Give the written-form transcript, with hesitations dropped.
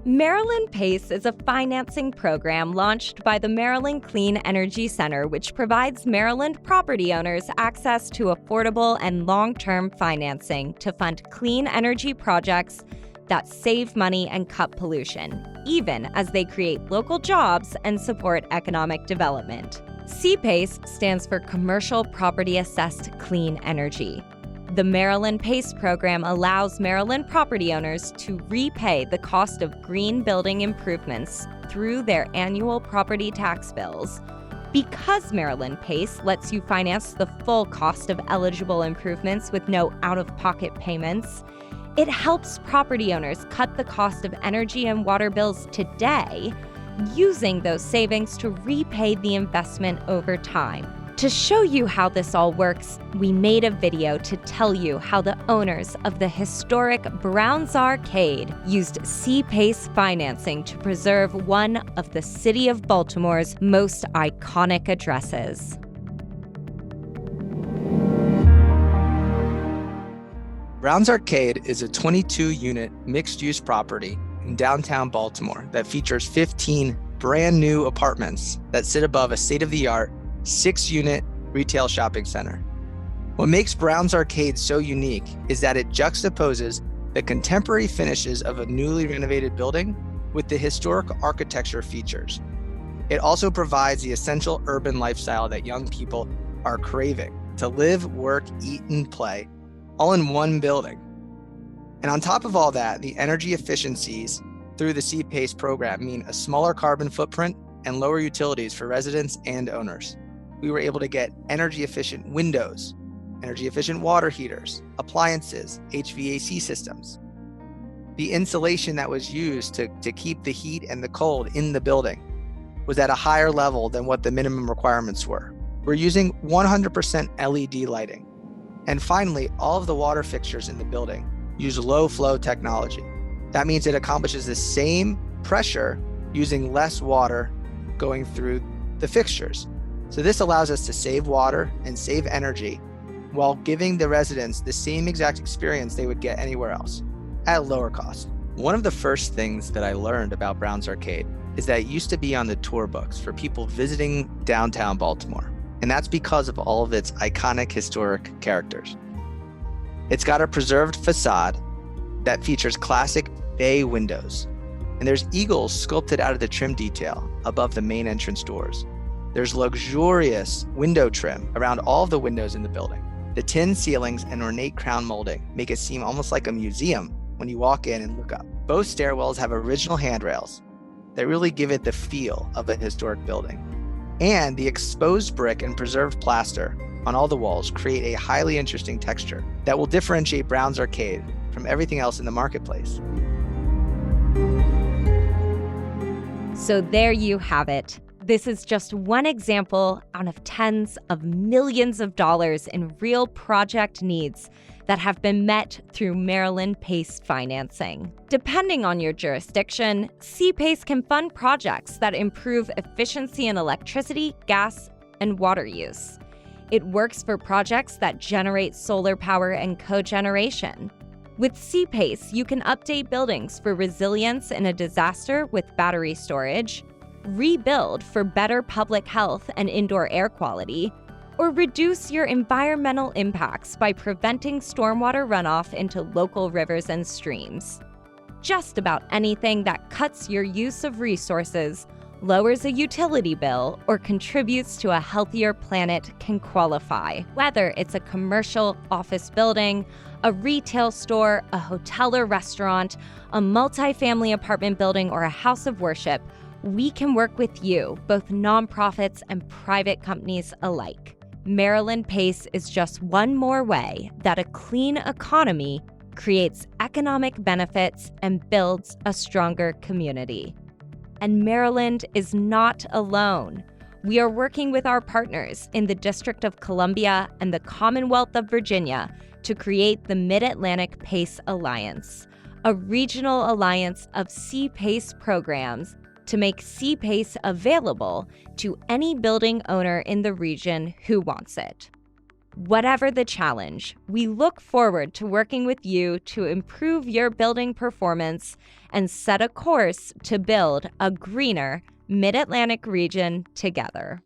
Maryland PACE is a financing program launched by the Maryland Clean Energy Center, which provides Maryland property owners access to affordable and long-term financing to fund clean energy projects that save money and cut pollution, even as they create local jobs and support economic development. CPACE stands for Commercial Property Assessed Clean Energy. The Maryland PACE program allows Maryland property owners to repay the cost of green building improvements through their annual property tax bills. Because Maryland PACE lets you finance the full cost of eligible improvements with no out-of-pocket payments, it helps property owners cut the cost of energy and water bills today, using those savings to repay the investment over time. To show you how this all works, we made a video to tell you how the owners of the historic Browns Arcade used CPACE financing to preserve one of the City of Baltimore's most iconic addresses. Browns Arcade is a 22-unit mixed-use property in downtown Baltimore that features 15 brand new apartments that sit above a state-of-the-art 6-unit retail shopping center. What makes Browns Arcade so unique is that it juxtaposes the contemporary finishes of a newly renovated building with the historic architecture features. It also provides the essential urban lifestyle that young people are craving to live, work, eat, and play all in one building. And on top of all that, the energy efficiencies through the CPACE program mean a smaller carbon footprint and lower utilities for residents and owners. We were able to get energy efficient windows, energy efficient water heaters, appliances, HVAC systems. The insulation that was used to keep the heat and the cold in the building was at a higher level than what the minimum requirements were. We're using 100% LED lighting. And finally, all of the water fixtures in the building use low flow technology. That means it accomplishes the same pressure using less water going through the fixtures. So this allows us to save water and save energy while giving the residents the same exact experience they would get anywhere else at lower cost. One of the first things that I learned about Browns Arcade is that it used to be on the tour books for people visiting downtown Baltimore. And that's because of all of its iconic historic characters. It's got a preserved facade that features classic bay windows. And there's eagles sculpted out of the trim detail above the main entrance doors. There's luxurious window trim around all of the windows in the building. The tin ceilings and ornate crown molding make it seem almost like a museum when you walk in and look up. Both stairwells have original handrails that really give it the feel of a historic building. And the exposed brick and preserved plaster on all the walls create a highly interesting texture that will differentiate Browns Arcade from everything else in the marketplace. So there you have it. This is just one example out of tens of millions of dollars in real project needs that have been met through Maryland PACE financing. Depending on your jurisdiction, CPACE can fund projects that improve efficiency in electricity, gas, and water use. It works for projects that generate solar power and cogeneration. With CPACE, you can update buildings for resilience in a disaster with battery storage, rebuild for better public health and indoor air quality, or reduce your environmental impacts by preventing stormwater runoff into local rivers and streams. Just about anything that cuts your use of resources, lowers a utility bill, or contributes to a healthier planet can qualify. Whether it's a commercial office building, a retail store, a hotel or restaurant, a multifamily apartment building, or a house of worship, we can work with you, both nonprofits and private companies alike. Maryland PACE is just one more way that a clean economy creates economic benefits and builds a stronger community. And Maryland is not alone. We are working with our partners in the District of Columbia and the Commonwealth of Virginia to create the Mid-Atlantic PACE Alliance, a regional alliance of CPACE programs to make CPACE available to any building owner in the region who wants it. Whatever the challenge, we look forward to working with you to improve your building performance and set a course to build a greener Mid-Atlantic region together.